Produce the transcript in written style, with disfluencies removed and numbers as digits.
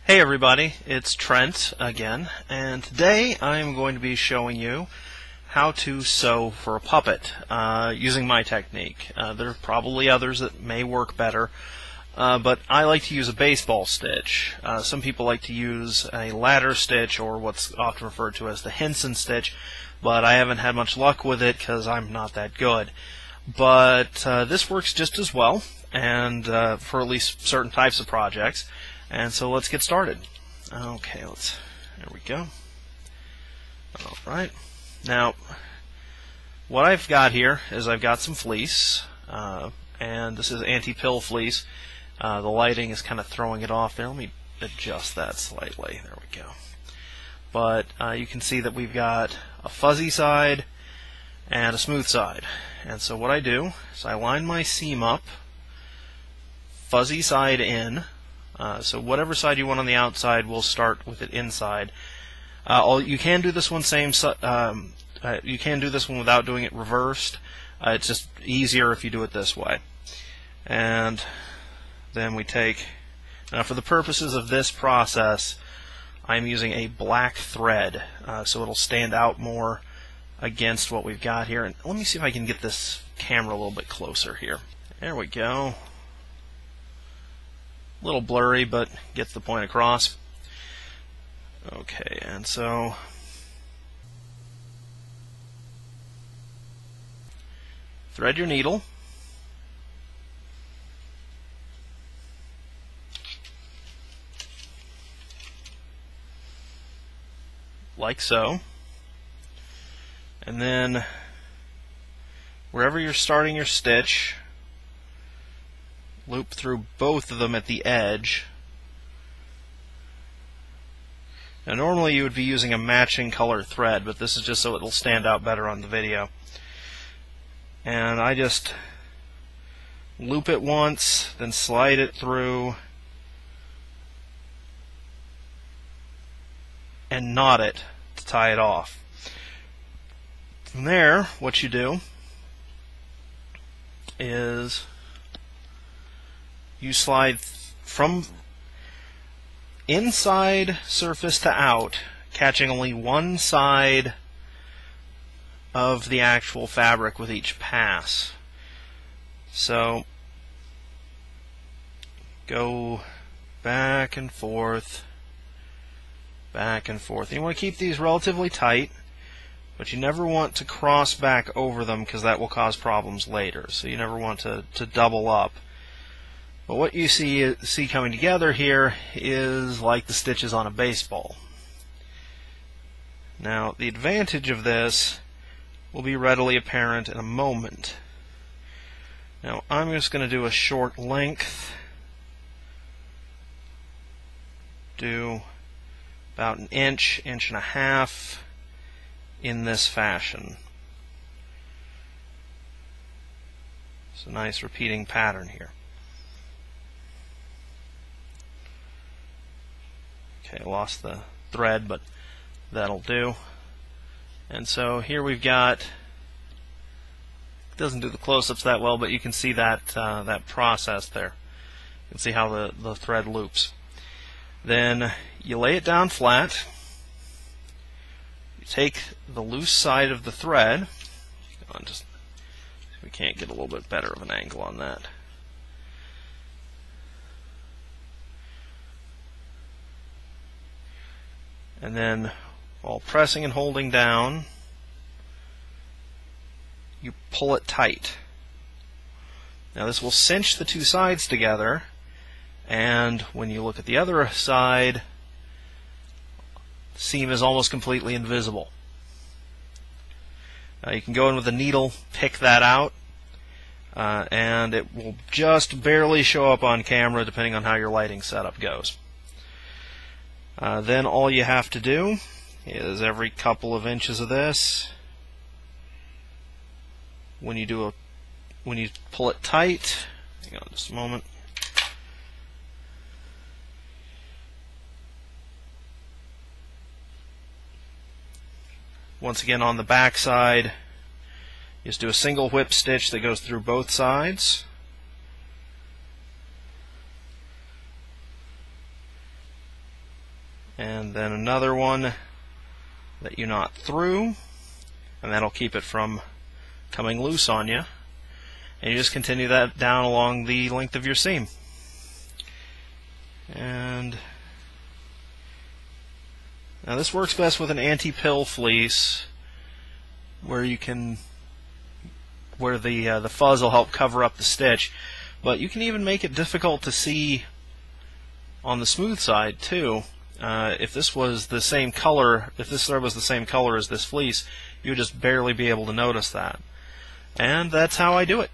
Hey everybody, it's Trent again, and today I'm going to be showing you how to sew for a puppet using my technique. There are probably others that may work better, but I like to use a baseball stitch. Some people like to use a ladder stitch, or what's often referred to as the Henson stitch, but I haven't had much luck with it because I'm not that good. But this works just as well, and for at least certain types of projects. And so let's get started. Okay, there we go. Alright. Now, what I've got here is I've got some fleece, and this is anti-pill fleece. The lighting is kind of throwing it off there. Let me adjust that slightly. There we go. But you can see that we've got a fuzzy side and a smooth side. And so what I do is I line my seam up, fuzzy side in. So whatever side you want on the outside, we'll start with it inside. You can do this one you can do this one without doing it reversed. It's just easier if you do it this way. And then we take. Now, for the purposes of this process, I'm using a black thread, so it'll stand out more against what we've got here. And let me see if I can get this camera a little bit closer here. There we go. A little blurry, but gets the point across. Okay, and so thread your needle. Like so. And then wherever you're starting your stitch, loop through both of them at the edge. Now normally you would be using a matching color thread, but this is just so it'll stand out better on the video. And I just loop it once, then slide it through and knot it to tie it off. From there, what you do is you slide from inside surface to out, catching only one side of the actual fabric with each pass. So go back and forth, back and forth. You want to keep these relatively tight, but you never want to cross back over them because that will cause problems later. So you never want to double up. But what you see coming together here is like the stitches on a baseball. Now, the advantage of this will be readily apparent in a moment. Now, I'm just going to do a short length. Do about an inch, inch and a half in this fashion. It's a nice repeating pattern here. Okay, I lost the thread, but that'll do. And so here we've got, it doesn't do the close-ups that well, but you can see that that process there. You can see how the thread loops. Then you lay it down flat. You take the loose side of the thread. Just we can't get a little bit better of an angle on that. And then, while pressing and holding down, you pull it tight. Now this will cinch the two sides together, and when you look at the other side, the seam is almost completely invisible. You can go in with a needle, pick that out, and it will just barely show up on camera depending on how your lighting setup goes. Then all you have to do is every couple of inches of this. When you pull it tight, hang on just a moment. Once again, on the back side, you just do a single whip stitch that goes through both sides. And then another one that you knot through, and that'll keep it from coming loose on you. And you just continue that down along the length of your seam. And now this works best with an anti-pill fleece, where the fuzz will help cover up the stitch. But you can even make it difficult to see on the smooth side too. If this was the same color, if this thread was the same color as this fleece, you would just barely be able to notice that. And that's how I do it.